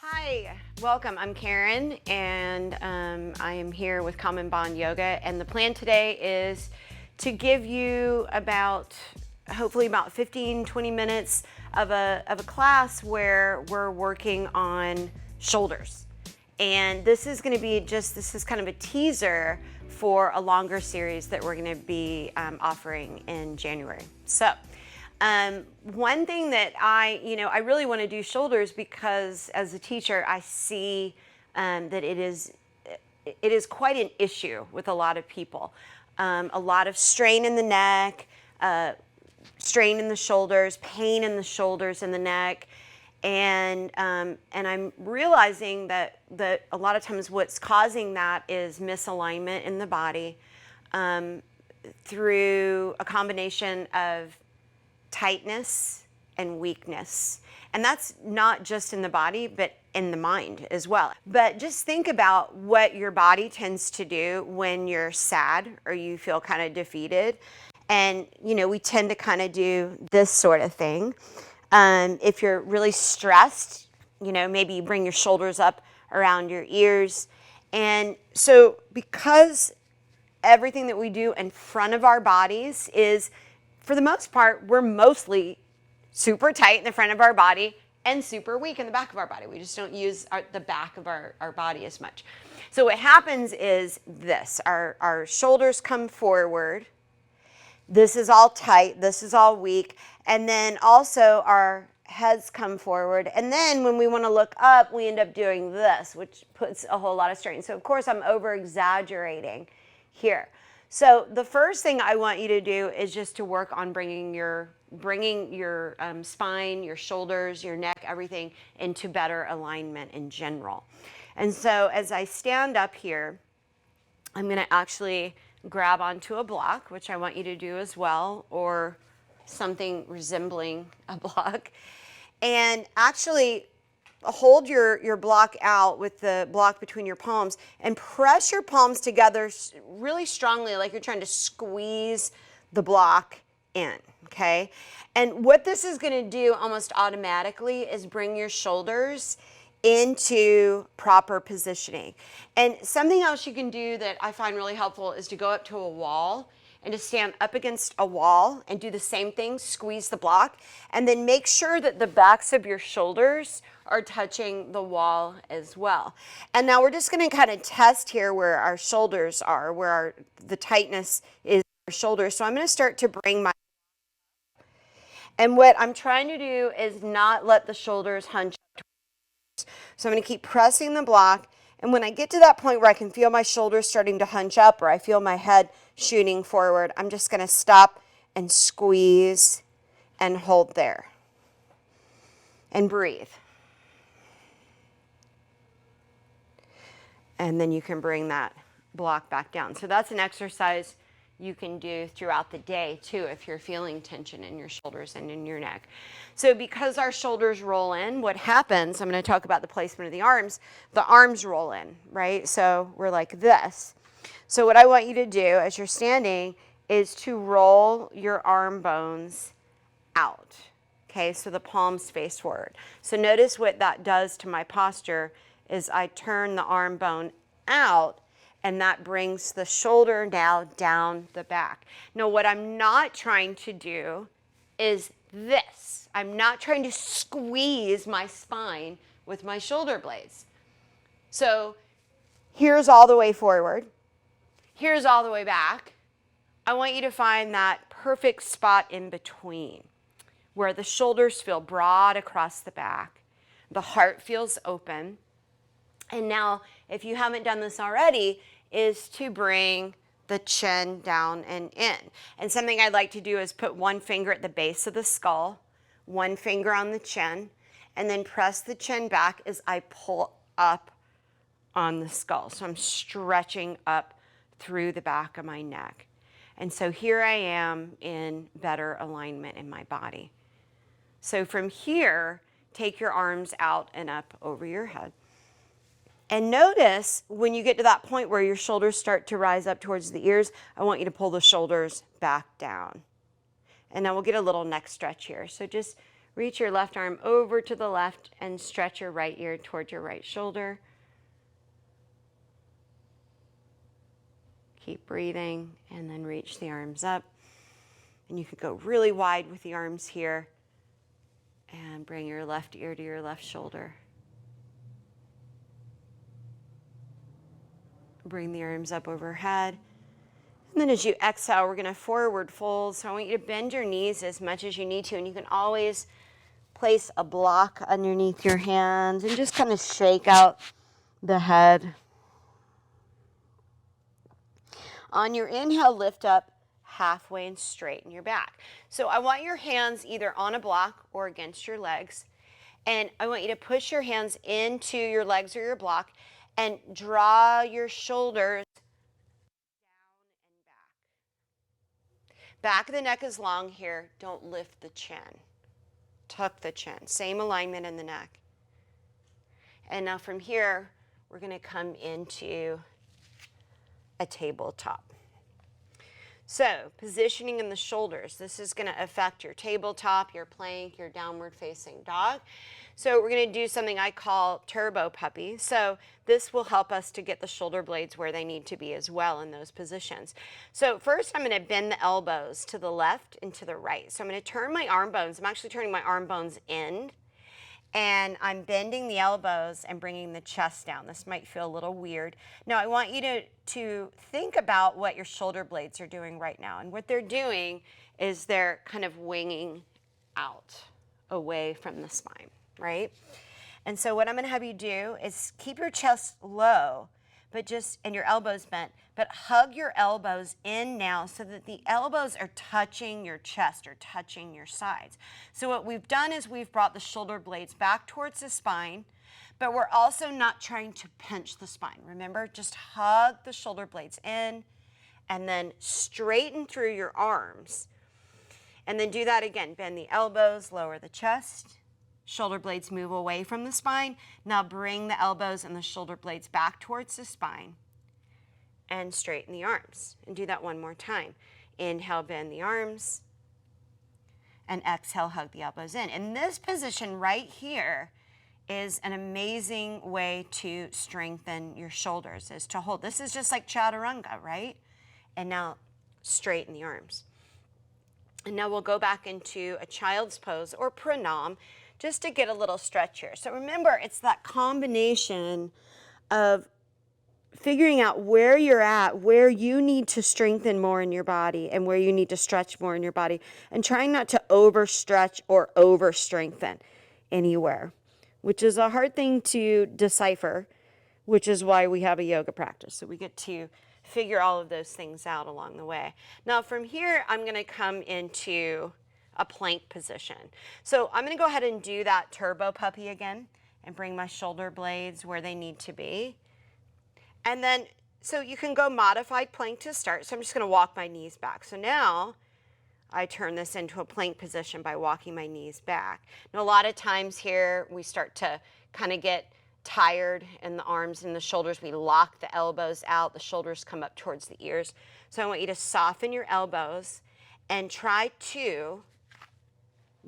Hi, welcome. I'm Karen, and I am here with Common Bond Yoga. And the plan today is to give you hopefully about 15-20 minutes of a class where we're working on shoulders. And this is going to be this is kind of a teaser for a longer series that we're going to be offering in January. So. One thing that I really want to do shoulders because as a teacher, I see that it is quite an issue with a lot of people. A lot of strain in the neck, strain in the shoulders, pain in the shoulders and the neck. And I'm realizing that a lot of times what's causing that is misalignment in the body through a combination of tightness and weakness. And that's not just in the body, but in the mind as well. But just think about what your body tends to do when you're sad or you feel kind of defeated. And, we tend to kind of do this sort of thing. If you're really stressed, maybe you bring your shoulders up around your ears. And so because everything that we do in front of our bodies is, for the most part, we're mostly super tight in the front of our body and super weak in the back of our body. We just don't use the back of our body as much. So what happens is this, our shoulders come forward. This is all tight, this is all weak. And then also our heads come forward. And then when we want to look up, we end up doing this, which puts a whole lot of strain. So of course I'm over exaggerating here. So the first thing I want you to do is just to work on bringing your spine, your shoulders, your neck, everything into better alignment in general. And so as I stand up here, I'm going to actually grab onto a block, which I want you to do as well, or something resembling a block, and actually hold your block out with the block between your palms and press your palms together really strongly, like you're trying to squeeze the block in, okay? And what this is going to do almost automatically is bring your shoulders into proper positioning. And something else you can do that I find really helpful is to go up to a wall and to stand up against a wall and do the same thing, squeeze the block, and then make sure that the backs of your shoulders are touching the wall as well. And now we're just going to kind of test here where our shoulders are, where the tightness is in our shoulders. So I'm going to start to bring my, and what I'm trying to do is not let the shoulders hunch up. So I'm going to keep pressing the block. And when I get to that point where I can feel my shoulders starting to hunch up or I feel my head shooting forward, I'm just going to stop and squeeze and hold there. And breathe. And then you can bring that block back down. So that's an exercise you can do throughout the day too if you're feeling tension in your shoulders and in your neck. So because our shoulders roll in, what happens, I'm going to talk about the placement of the arms roll in, right? So we're like this. So what I want you to do as you're standing is to roll your arm bones out. Okay, so the palms face forward. So notice what that does to my posture is I turn the arm bone out, and that brings the shoulder now down the back. Now, what I'm not trying to do is this. I'm not trying to squeeze my spine with my shoulder blades. So here's all the way forward. Here's all the way back. I want you to find that perfect spot in between where the shoulders feel broad across the back. The heart feels open. And now, if you haven't done this already, is to bring the chin down and in. And something I'd like to do is put one finger at the base of the skull, one finger on the chin, and then press the chin back as I pull up on the skull. So I'm stretching up through the back of my neck. And so here I am in better alignment in my body. So from here, take your arms out and up over your head. And notice when you get to that point where your shoulders start to rise up towards the ears, I want you to pull the shoulders back down. And now we'll get a little neck stretch here. So just Reach your left arm over to the left and stretch your right ear towards your right shoulder. Keep breathing and then reach the arms up. And you could go really wide with the arms here and bring your left ear to your left shoulder. Bring the arms up overhead. And then as you exhale, we're going to forward fold. So I want you to bend your knees as much as you need to. And you can always place a block underneath your hands and just kind of shake out the head. On your inhale, lift up halfway and straighten your back. So I want your hands either on a block or against your legs. And I want you to push your hands into your legs or your block and draw your shoulders down and back. Back of the neck is long here. Don't lift the chin. Tuck the chin. Same alignment in the neck. And now from here, we're going to come into a tabletop. So positioning in the shoulders, this is going to affect your tabletop, your plank, your downward facing dog. So we're going to do something I call turbo puppy. So this will help us to get the shoulder blades where they need to be as well in those positions. So first I'm going to bend the elbows to the left and to the right. So I'm going to turn my arm bones. I'm actually turning my arm bones in. And I'm bending the elbows and bringing the chest down. This might feel a little weird. Now I want you to think about what your shoulder blades are doing right now. And what they're doing is they're kind of winging out away from the spine, right? And so what I'm gonna have you do is keep your chest low, and your elbows bent, but hug your elbows in now so that the elbows are touching your chest or touching your sides. So what we've done is we've brought the shoulder blades back towards the spine, but we're also not trying to pinch the spine. Remember, just hug the shoulder blades in and then straighten through your arms. And then do that again. Bend the elbows, lower the chest. Shoulder blades move away from the spine. Now bring the elbows and the shoulder blades back towards the spine and straighten the arms. And do that one more time. Inhale, bend the arms, and exhale, hug the elbows in. And this position right here is an amazing way to strengthen your shoulders, is to hold. This is just like chaturanga, right? And now straighten the arms. And now we'll go back into a child's pose or pranam, just to get a little stretch here. So remember, it's that combination of figuring out where you're at, where you need to strengthen more in your body and where you need to stretch more in your body, and trying not to overstretch or over-strengthen anywhere, which is a hard thing to decipher, which is why we have a yoga practice. So we get to figure all of those things out along the way. Now from here, I'm gonna come into a plank position. So I'm going to go ahead and do that turbo puppy again and bring my shoulder blades where they need to be. And then, so you can go modified plank to start. So I'm just going to walk my knees back. So now I turn this into a plank position by walking my knees back. Now a lot of times here we start to kind of get tired in the arms and the shoulders. We lock the elbows out. The shoulders come up towards the ears. So I want you to soften your elbows and try to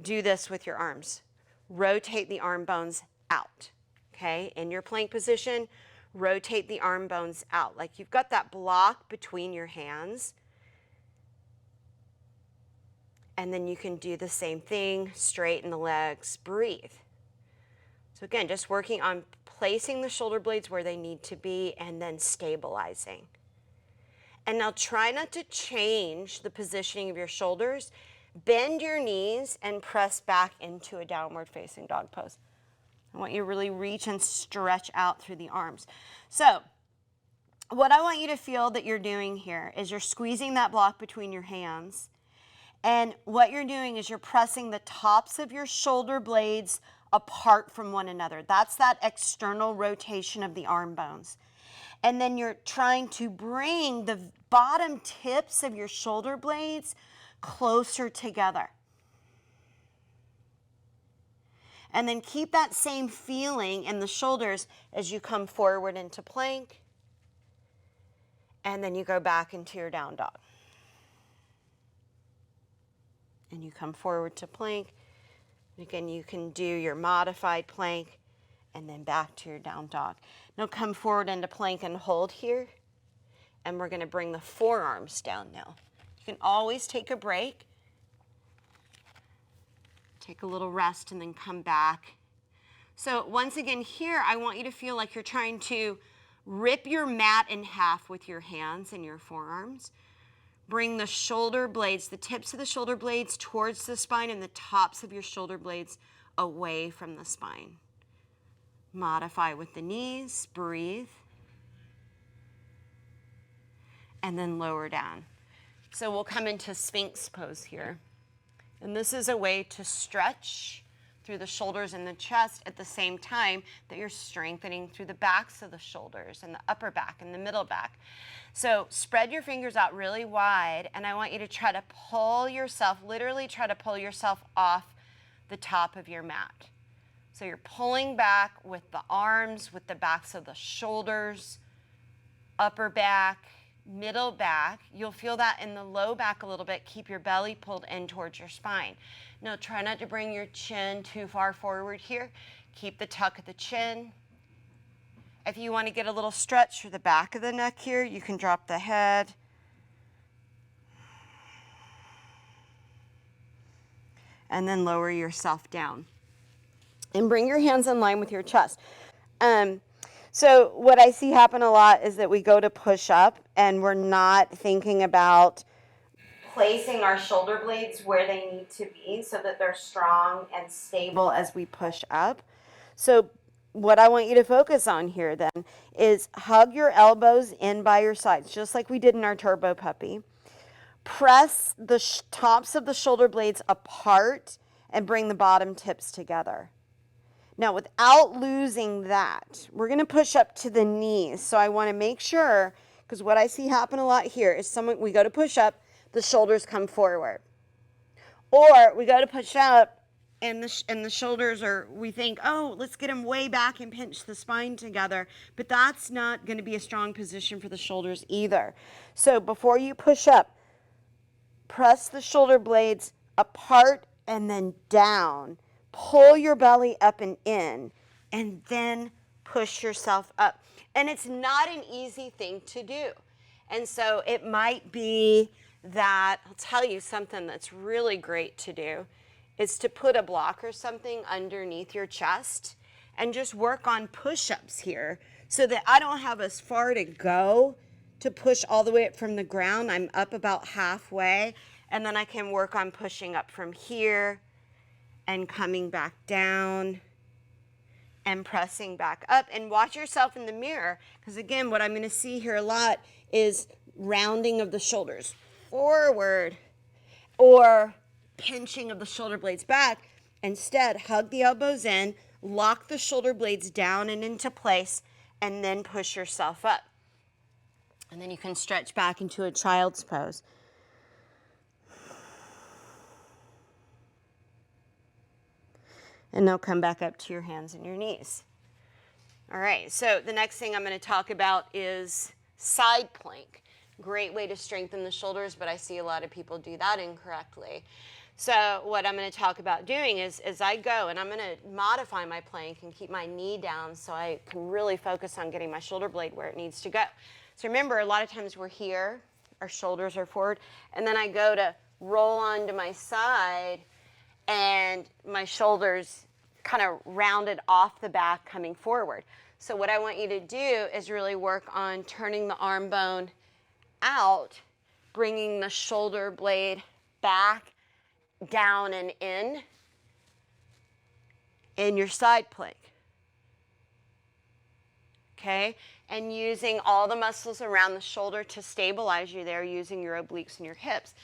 do this with your arms. Rotate the arm bones out, okay? In your plank position, rotate the arm bones out. Like you've got that block between your hands. And then you can do the same thing, straighten the legs, breathe. So again, just working on placing the shoulder blades where they need to be and then stabilizing. And now try not to change the positioning of your shoulders. Bend your knees and press back into a downward facing dog pose. I want you to really reach and stretch out through the arms. So what I want you to feel that you're doing here is you're squeezing that block between your hands. And what you're doing is you're pressing the tops of your shoulder blades apart from one another. That's that external rotation of the arm bones. And then you're trying to bring the bottom tips of your shoulder blades closer together. And then keep that same feeling in the shoulders as you come forward into plank. And then you go back into your down dog. And you come forward to plank. Again, you can do your modified plank and then back to your down dog. Now come forward into plank and hold here. And we're going to bring the forearms down now. You can always take a break. Take a little rest and then come back. So once again here, I want you to feel like you're trying to rip your mat in half with your hands and your forearms. Bring the shoulder blades, the tips of the shoulder blades towards the spine and the tops of your shoulder blades away from the spine. Modify with the knees, breathe. And then lower down. So we'll come into Sphinx Pose here. And this is a way to stretch through the shoulders and the chest at the same time that you're strengthening through the backs of the shoulders and the upper back and the middle back. So spread your fingers out really wide, and I want you to try to pull yourself, literally try to pull yourself off the top of your mat. So you're pulling back with the arms, with the backs of the shoulders, upper back, middle back. You'll feel that in the low back a little bit. Keep your belly pulled in towards your spine. Now try not to bring your chin too far forward here. Keep the tuck at the chin. If you want to get a little stretch through the back of the neck here, you can drop the head. And then lower yourself down. And bring your hands in line with your chest. So what I see happen a lot is that we go to push up and we're not thinking about placing our shoulder blades where they need to be so that they're strong and stable as we push up. So what I want you to focus on here then is hug your elbows in by your sides, just like we did in our turbo puppy. Press the tops of the shoulder blades apart and bring the bottom tips together. Now, without losing that, we're going to push up to the knees. So I want to make sure, because what I see happen a lot here is we go to push up, the shoulders come forward. Or we go to push up and the shoulders we think, oh, let's get them way back and pinch the spine together. But that's not going to be a strong position for the shoulders either. So before you push up, press the shoulder blades apart and then down. Pull your belly up and in, and then push yourself up. And it's not an easy thing to do. And so it might be that, I'll tell you something that's really great to do, is to put a block or something underneath your chest and just work on push-ups here so that I don't have as far to go to push all the way up from the ground. I'm up about halfway, and then I can work on pushing up from here and coming back down and pressing back up. And watch yourself in the mirror, because again, what I'm going to see here a lot is rounding of the shoulders forward or pinching of the shoulder blades back. Instead, hug the elbows in, lock the shoulder blades down and into place, and then push yourself up. And then you can stretch back into a child's pose. And now come back up to your hands and your knees. All right, so the next thing I'm going to talk about is side plank. Great way to strengthen the shoulders, but I see a lot of people do that incorrectly. So what I'm going to talk about doing is as I go, and I'm going to modify my plank and keep my knee down so I can really focus on getting my shoulder blade where it needs to go. So remember, a lot of times we're here, our shoulders are forward, and then I go to roll onto my side, and my shoulders kind of rounded off the back coming forward. So what I want you to do is really work on turning the arm bone out, bringing the shoulder blade back, down and in your side plank. Okay? And using all the muscles around the shoulder to stabilize you there, using your obliques and your hips.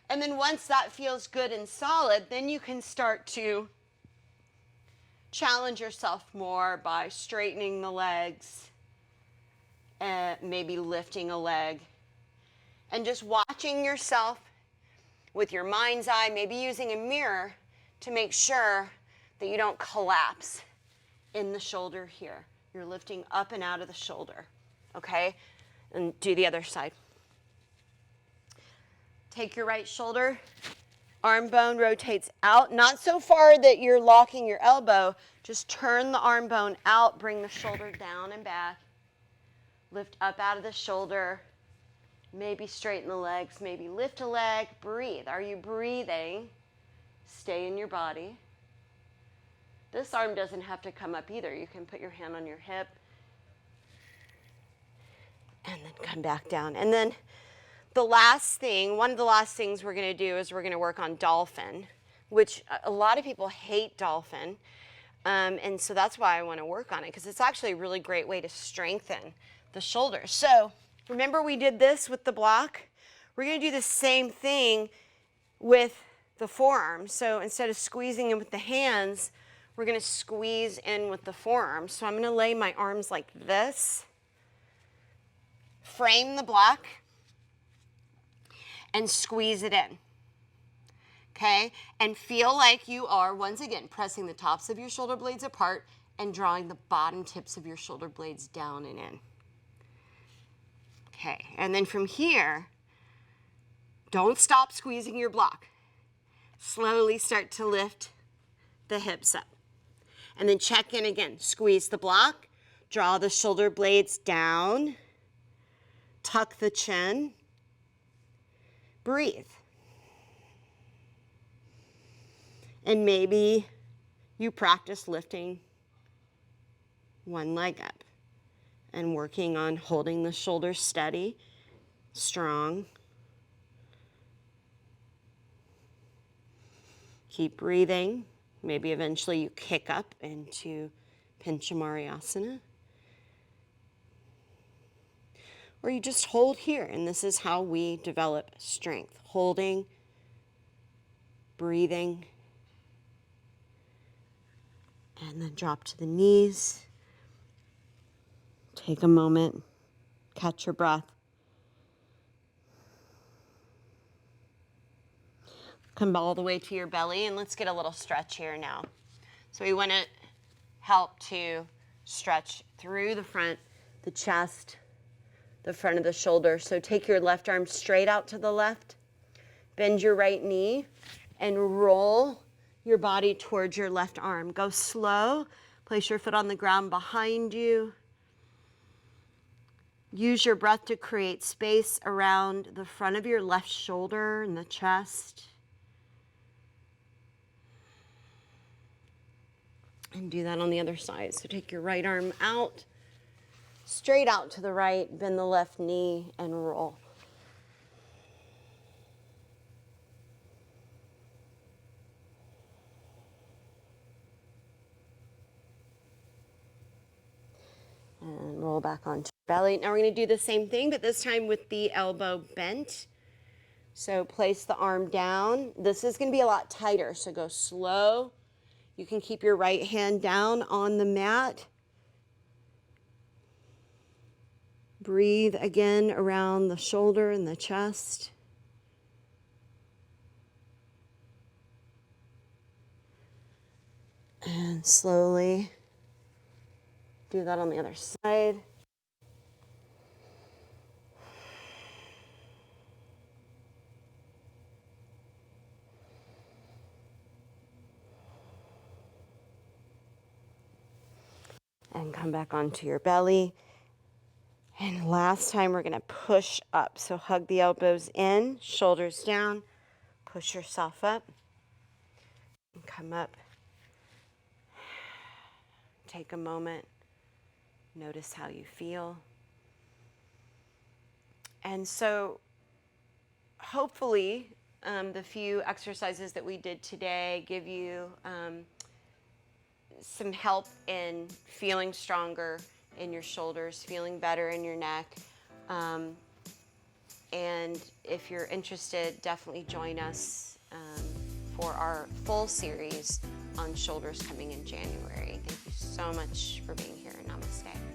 And then once that feels good and solid, then you can start to challenge yourself more by straightening the legs and maybe lifting a leg. And just watching yourself with your mind's eye, maybe using a mirror to make sure that you don't collapse in the shoulder here. You're lifting up and out of the shoulder, okay? And do the other side. Take your right shoulder, Arm bone rotates out, not so far that you're locking your elbow. Just turn the arm bone out, bring the shoulder down and back. Lift up out of the shoulder. Maybe straighten the legs, maybe lift a leg. Breathe. Are you breathing? Stay in your body. This arm doesn't have to come up either. You can put your hand on your hip and then come back down. And then the last thing, one of the last things we're going to do is we're going to work on Dolphin, which a lot of people hate Dolphin. And so that's why I want to work on it, because it's actually a really great way to strengthen the shoulders. So remember we did this with the block? We're going to do the same thing with the forearms. So instead of squeezing in with the hands, we're going to squeeze in with the forearms. So I'm going to lay my arms like this, frame the block, and squeeze it in. Okay? And feel like you are, once again, pressing the tops of your shoulder blades apart and drawing the bottom tips of your shoulder blades down and in. Okay, and then from here, don't stop squeezing your block. Slowly start to lift the hips up. And then check in again. Squeeze the block, draw the shoulder blades down, tuck the chin, breathe. And maybe you practice lifting one leg up and working on holding the shoulders steady, strong. Keep breathing. Maybe eventually you kick up into Pinchamariyasana. Or you just hold here, and this is how we develop strength. Holding, breathing, and then drop to the knees. Take a moment, catch your breath. Come all the way to your belly, and let's get a little stretch here now. So we want to help to stretch through the front, the chest, the front of the shoulder. So take your left arm straight out to the left, bend your right knee, and roll your body towards your left arm. Go slow, place your foot on the ground behind you. Use your breath to create space around the front of your left shoulder and the chest. And do that on the other side. So take your right arm out, straight out to the right, bend the left knee, and roll. And roll back onto your belly. Now we're going to do the same thing, but this time with the elbow bent. So place the arm down. This is going to be a lot tighter, so go slow. You can keep your right hand down on the mat. Breathe again around the shoulder and the chest. And slowly do that on the other side. And come back onto your belly. And last time we're going to push up. So hug the elbows in, shoulders down, push yourself up, and come up. Take a moment, notice how you feel. And so hopefully the few exercises that we did today give you some help in feeling stronger in your shoulders, feeling better in your neck. And if you're interested, definitely join us for our full series on shoulders coming in January. Thank you so much for being here. Namaste.